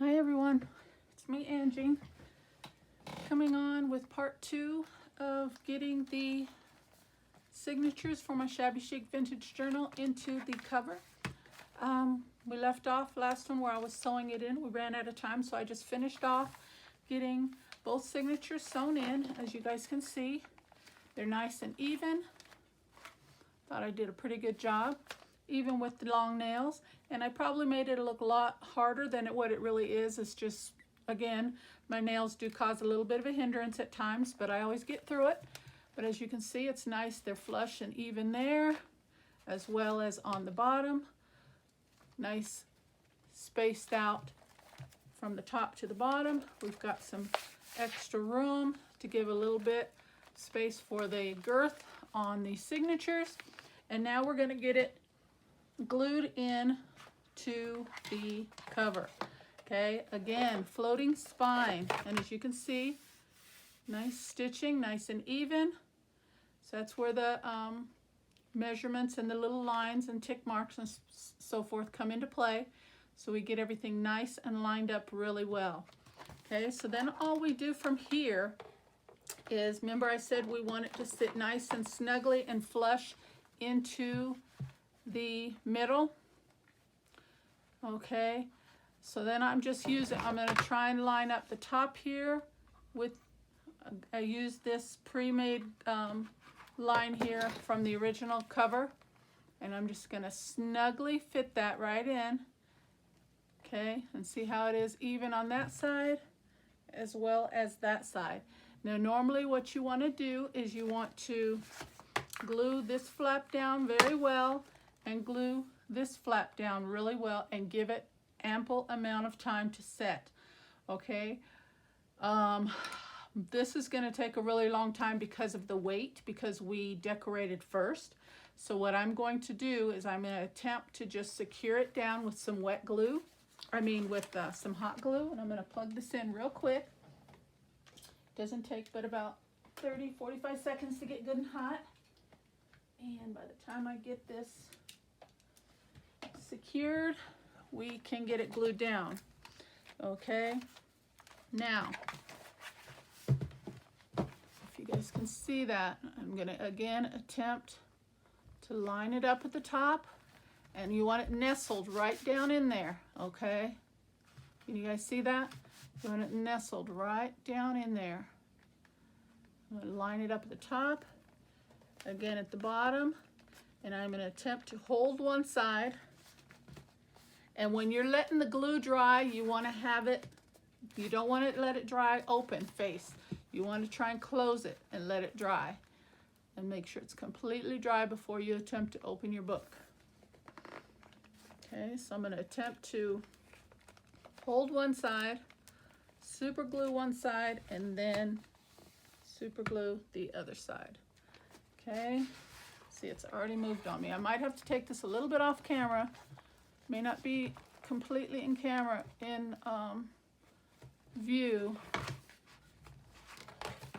Hi everyone, it's me Angie, coming on with part 2 of getting the signatures for my Shabby Chic Vintage journal into the cover. We left off last one where I was sewing it in. We ran out of time, so I just finished off getting both signatures sewn in. As you guys can see, they're nice and even. Thought I did a pretty good job, even with the long nails. And I probably made it look a lot harder than what it really is. It's just, again, my nails do cause a little bit of a hindrance at times, but I always get through it. But as you can see, it's nice. They're flush and even there, as well as on the bottom. Nice spaced out from the top to the bottom. We've got some extra room to give a little bit space for the girth on the signatures. And now we're going to get it glued in to the cover. Okay, again, floating spine, and as you can see, nice stitching, nice and even. So that's where the measurements and the little lines and tick marks and so forth come into play, so we get everything nice and lined up really well. Okay, so then all we do from here is, remember I said we want it to sit nice and snugly and flush into the middle. Okay, so then I'm just using, I'm going to try and line up the top here with, I use this pre-made line here from the original cover, and I'm just going to snugly fit that right in. Okay, and see how it is even on that side as well as that side. Now normally what you want to do is you want to glue this flap down very well and glue this flap down really well and give it ample amount of time to set. Okay, this is going to take a really long time because of the weight, because we decorated first. So what I'm going to do is I'm going to attempt to just secure it down with some wet glue, with some hot glue, and I'm going to plug this in real quick. Doesn't take but about 30-45 seconds to get good and hot, and by the time I get this secured, we can get it glued down. Okay, now if you guys can see that, I'm going to again attempt to line it up at the top, and you want it nestled right down in there. Okay, can you guys see that? You want it nestled right down in there. I'm going to line it up at the top, again at the bottom, and I'm going to attempt to hold one side. And when you're letting the glue dry, you want to have it, you don't want to let it dry open face. You want to try and close it and let it dry. And make sure it's completely dry before you attempt to open your book. Okay, so I'm going to attempt to hold one side, super glue one side, and then super glue the other side. Okay, see, it's already moved on me. I might have to take this a little bit off camera. May not be completely in camera in view,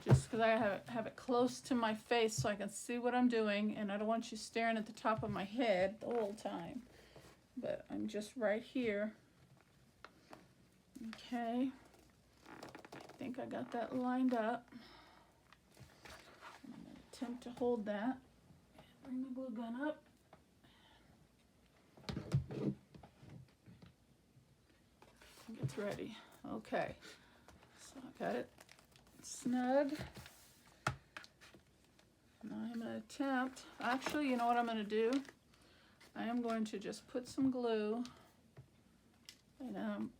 just because I have it close to my face so I can see what I'm doing, and I don't want you staring at the top of my head the whole time. But I'm just right here. Okay, I think I got that lined up. I'm going to attempt to hold that. Bring the glue gun up. It's ready. Okay, so I got it snug. Now I'm going to attempt, actually, you know what I'm going to do? I am going to just put some glue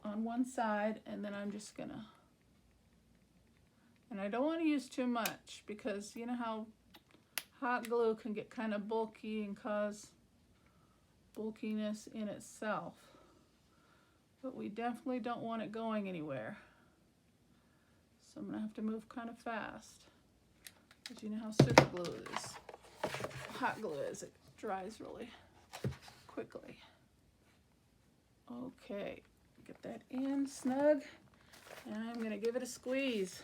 on one side, and then I'm just going to, and I don't want to use too much, because you know how hot glue can get kind of bulky and cause bulkiness in itself. But we definitely don't want it going anywhere. So I'm going to have to move kind of fast, because you know how super glue is. Hot glue is, it dries really quickly. Okay, get that in snug, and I'm going to give it a squeeze.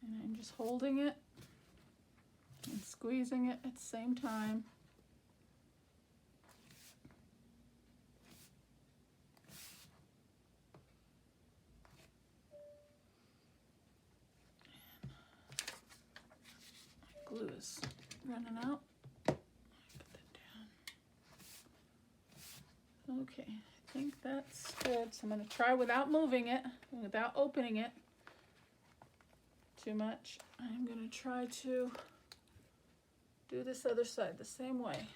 And I'm just holding it squeezing it at the same time. Glue is running out. Put that down. Okay, I think that's good. So I'm going to try without moving it, without opening it too much. I'm going to try to do this other side the same way.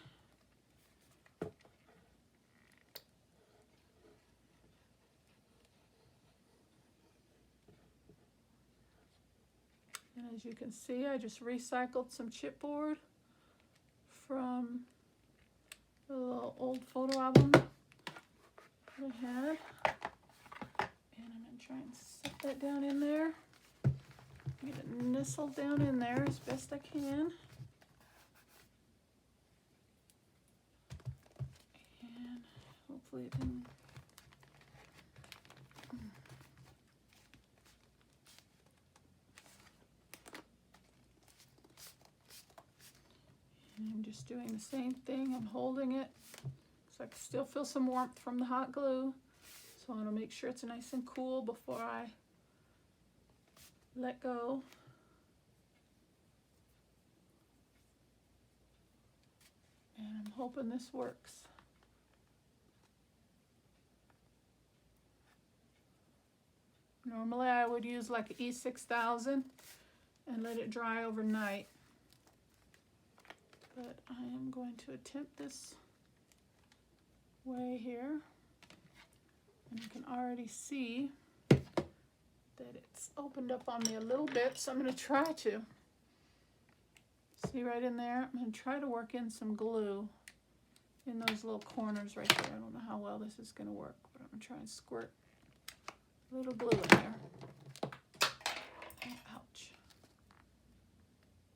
And as you can see, I just recycled some chipboard from a little old photo album I had. And I'm going to try and set that down in there. Get it nestled down in there as best I can. And hopefully it didn't. And I'm just doing the same thing. I'm holding it so I can still feel some warmth from the hot glue. So I want to make sure it's nice and cool before I let go. And I'm hoping this works. Normally I would use like E6000 and let it dry overnight. But I am going to attempt this way here. And you can already see that it's opened up on me a little bit, so I'm going to try to. See right in there? I'm going to try to work in some glue in those little corners right there. I don't know how well this is going to work, but I'm going to try and squirt a little glue in there. Oh, ouch.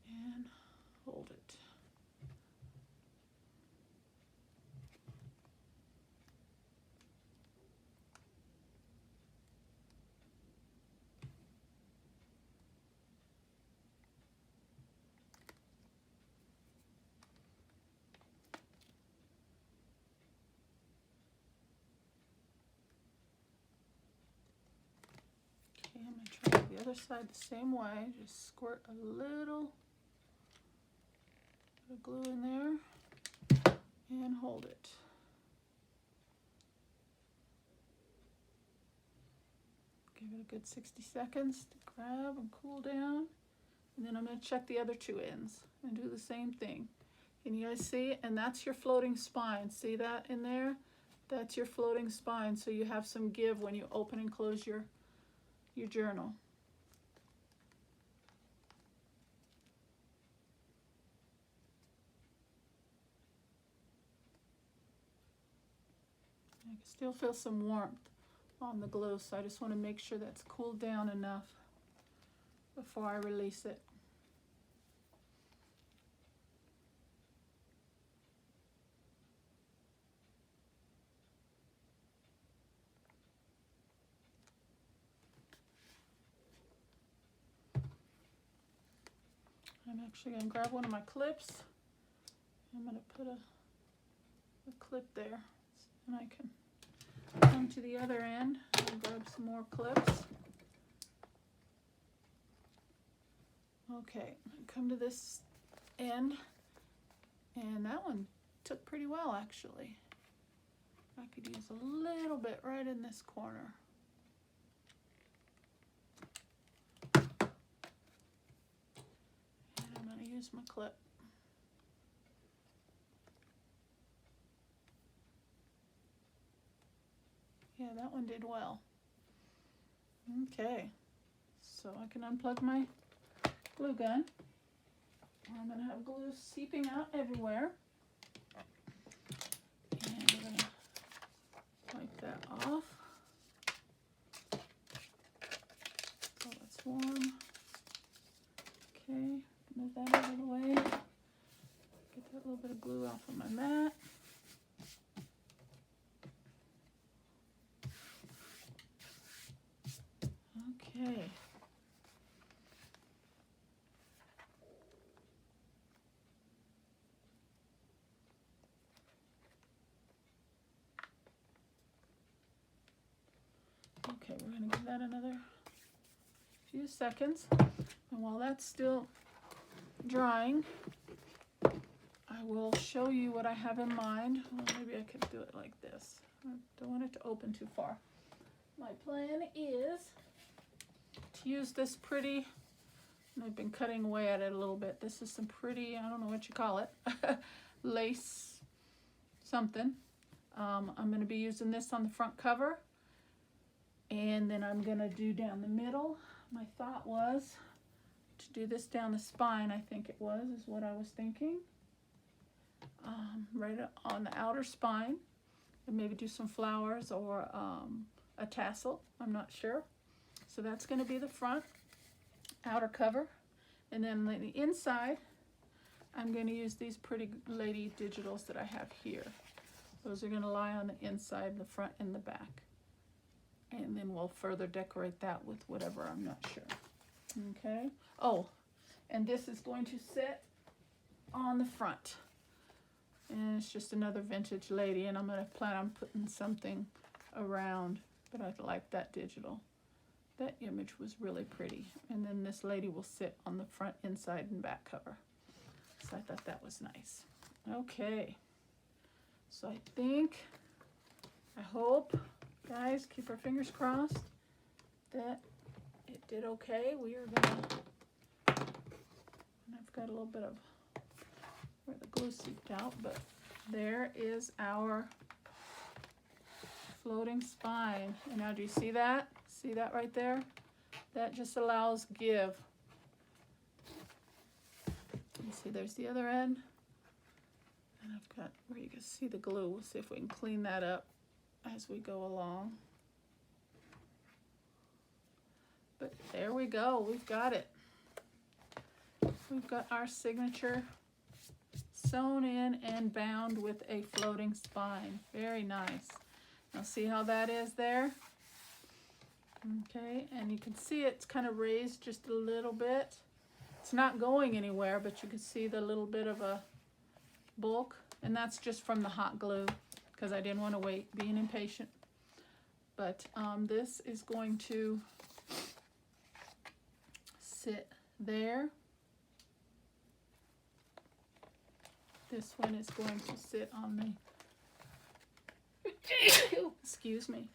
And hold it. Okay, I'm going to try the other side the same way. Just squirt a little bit of glue in there and hold it. Give it a good 60 seconds to grab and cool down. And then I'm going to check the other two ends and do the same thing. Can you guys see? And that's your floating spine. See that in there? That's your floating spine, so you have some give when you open and close your journal. I can still feel some warmth on the glue, so I just want to make sure that's cooled down enough before I release it. I'm actually going to grab one of my clips. I'm going to put a clip there, and I can come to the other end and grab some more clips. Okay, come to this end, and that one took pretty well actually. I could use a little bit right in this corner. And I'm going to use my clip. Yeah, that one did well. Okay, so I can unplug my glue gun. I'm going to have glue seeping out everywhere. And we're going to wipe that off. So it's warm. Okay, move that out of the way. Get that little bit of glue off of my mat. Okay. Okay, we're gonna give that another few seconds. And while that's still drying, I will show you what I have in mind. Well, maybe I could do it like this. I don't want it to open too far. My plan is to use this pretty, and I've been cutting away at it a little bit. This is some pretty, I don't know what you call it, lace something. I'm going to be using this on the front cover, and then I'm going to do down the middle. My thought was to do this down the spine, I think it was, is what I was thinking. Right on the outer spine, and maybe do some flowers or a tassel, I'm not sure. So that's going to be the front outer cover, and then the inside I'm going to use these pretty lady digitals that I have here. Those are going to lie on the inside, the front, and the back, and then we'll further decorate that with whatever, I'm not sure. Okay. Oh, and this is going to sit on the front, and it's just another vintage lady, and I'm going to plan on putting something around, but I like that digital. That image was really pretty. And then this lady will sit on the front, inside, and back cover. So I thought that was nice. Okay. So I hope, guys, keep our fingers crossed that it did okay. We are gonna, and I've got a little bit of where the glue seeped out, but there is our floating spine. And now do you see that? See that right there? That just allows give. You see there's the other end. And I've got where you can see the glue. We'll see if we can clean that up as we go along. But there we go. We've got it. We've got our signature sewn in and bound with a floating spine. Very nice. Now see how that is there? Okay, and you can see it's kind of raised just a little bit. It's not going anywhere, but you can see the little bit of a bulk, and that's just from the hot glue because I didn't want to wait, being impatient. But this is going to sit there. This one is going to sit on the excuse me.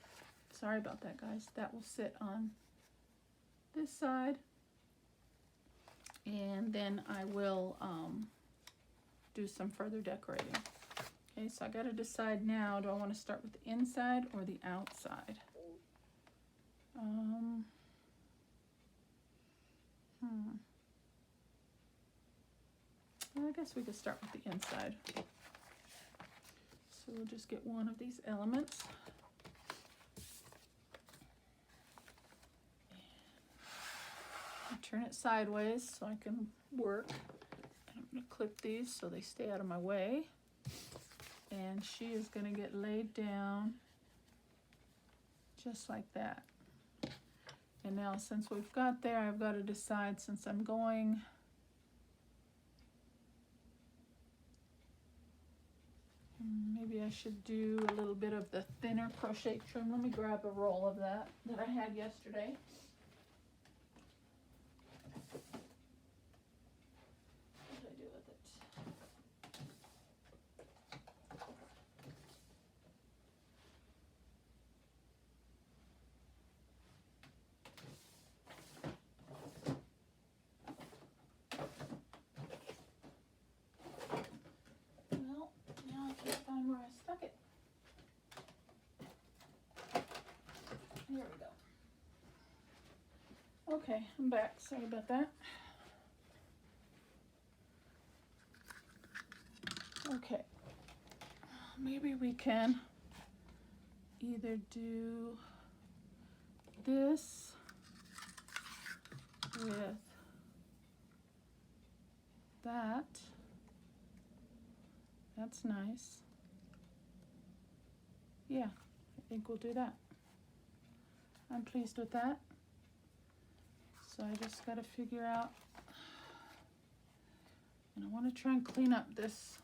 Sorry about that, guys. That will sit on this side, and then I will do some further decorating. Okay, so I got to decide now, do I want to start with the inside or the outside? Well, I guess we could start with the inside. So we'll just get one of these elements. Turn it sideways so I can work. And I'm going to clip these so they stay out of my way. And she is going to get laid down just like that. And now since we've got there, I've got to decide, since I'm going maybe I should do a little bit of the thinner crochet trim. Let me grab a roll of that I had yesterday. Where I stuck it. There we go. Okay, I'm back. Sorry about that. Okay, maybe we can either do this with that. That's nice. Yeah, I think we'll do that. I'm pleased with that. So I just got to figure out, and I want to try and clean up this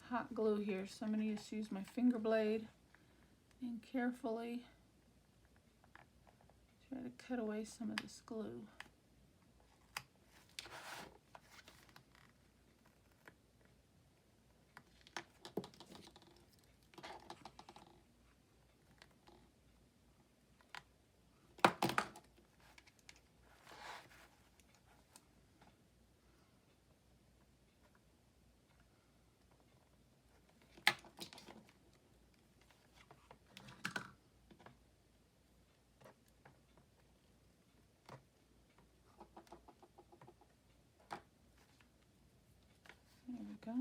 hot glue here. So I'm going to just use my finger blade and carefully Try to cut away some of this glue. There we go.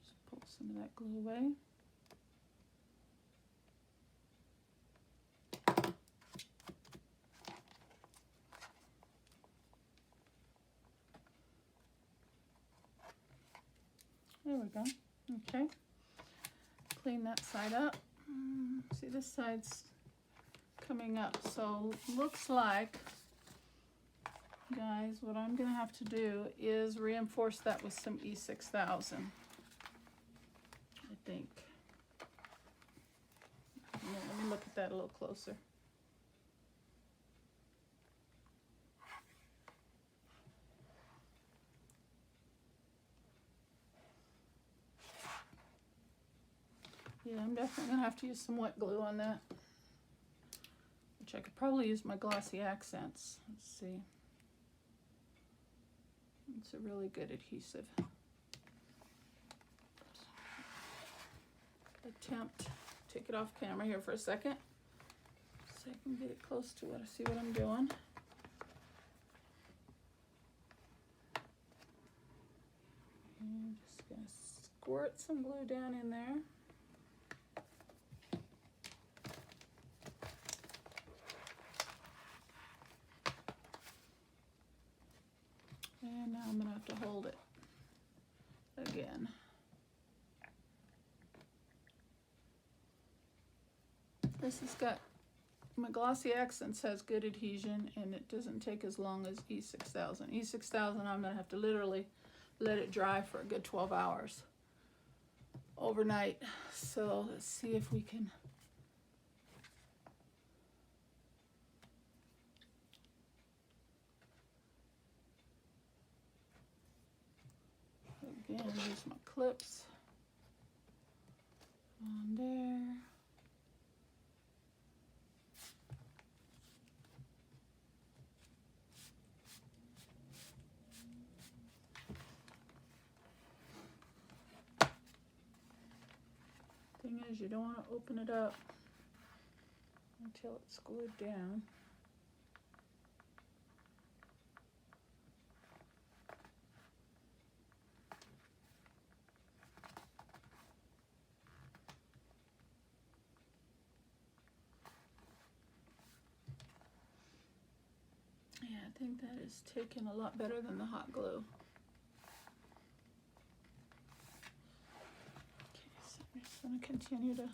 Just pull some of that glue away. There we go. Okay. Clean that side up. See, this side's coming up. So looks like, guys, what I'm going to have to do is reinforce that with some E6000. I think. Yeah, let me look at that a little closer. Yeah, I'm definitely going to have to use some wet glue on that. Which I could probably use my glossy accents. Let's see. It's a really good adhesive. Attempt, take it off camera here for a second. So I can get it close to what I see what I'm doing. And just going to squirt some glue down in there. And now I'm going to have to hold it again. This has got, my glossy accents has good adhesion and it doesn't take as long as E6000. E6000 I'm going to have to literally let it dry for a good 12 hours overnight. So let's see if we can again use my clips on there. Thing is, you don't want to open it up until it's glued down. Yeah, I think that is taking a lot better than the hot glue. Okay, so I'm just going to continue to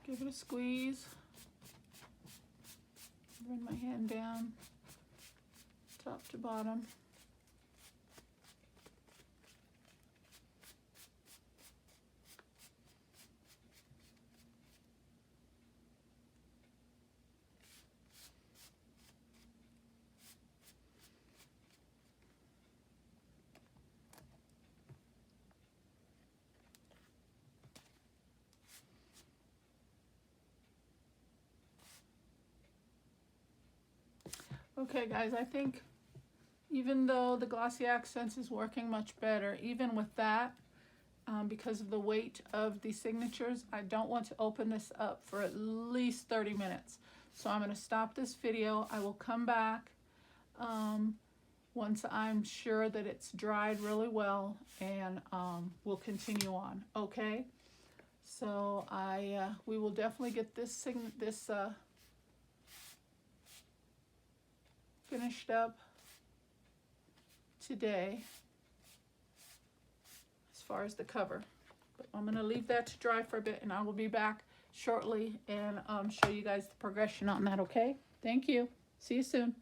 give it a squeeze. Run my hand down, top to bottom. Okay guys, I think even though the glossy accents is working much better, even with that, because of the weight of the signatures, I don't want to open this up for at least 30 minutes. So I'm going to stop this video. I will come back once I'm sure that it's dried really well, and we'll continue on. Okay, so we will definitely get this finished up today as far as the cover, but I'm going to leave that to dry for a bit and I will be back shortly and show you guys the progression on that. Okay, thank you, see you soon.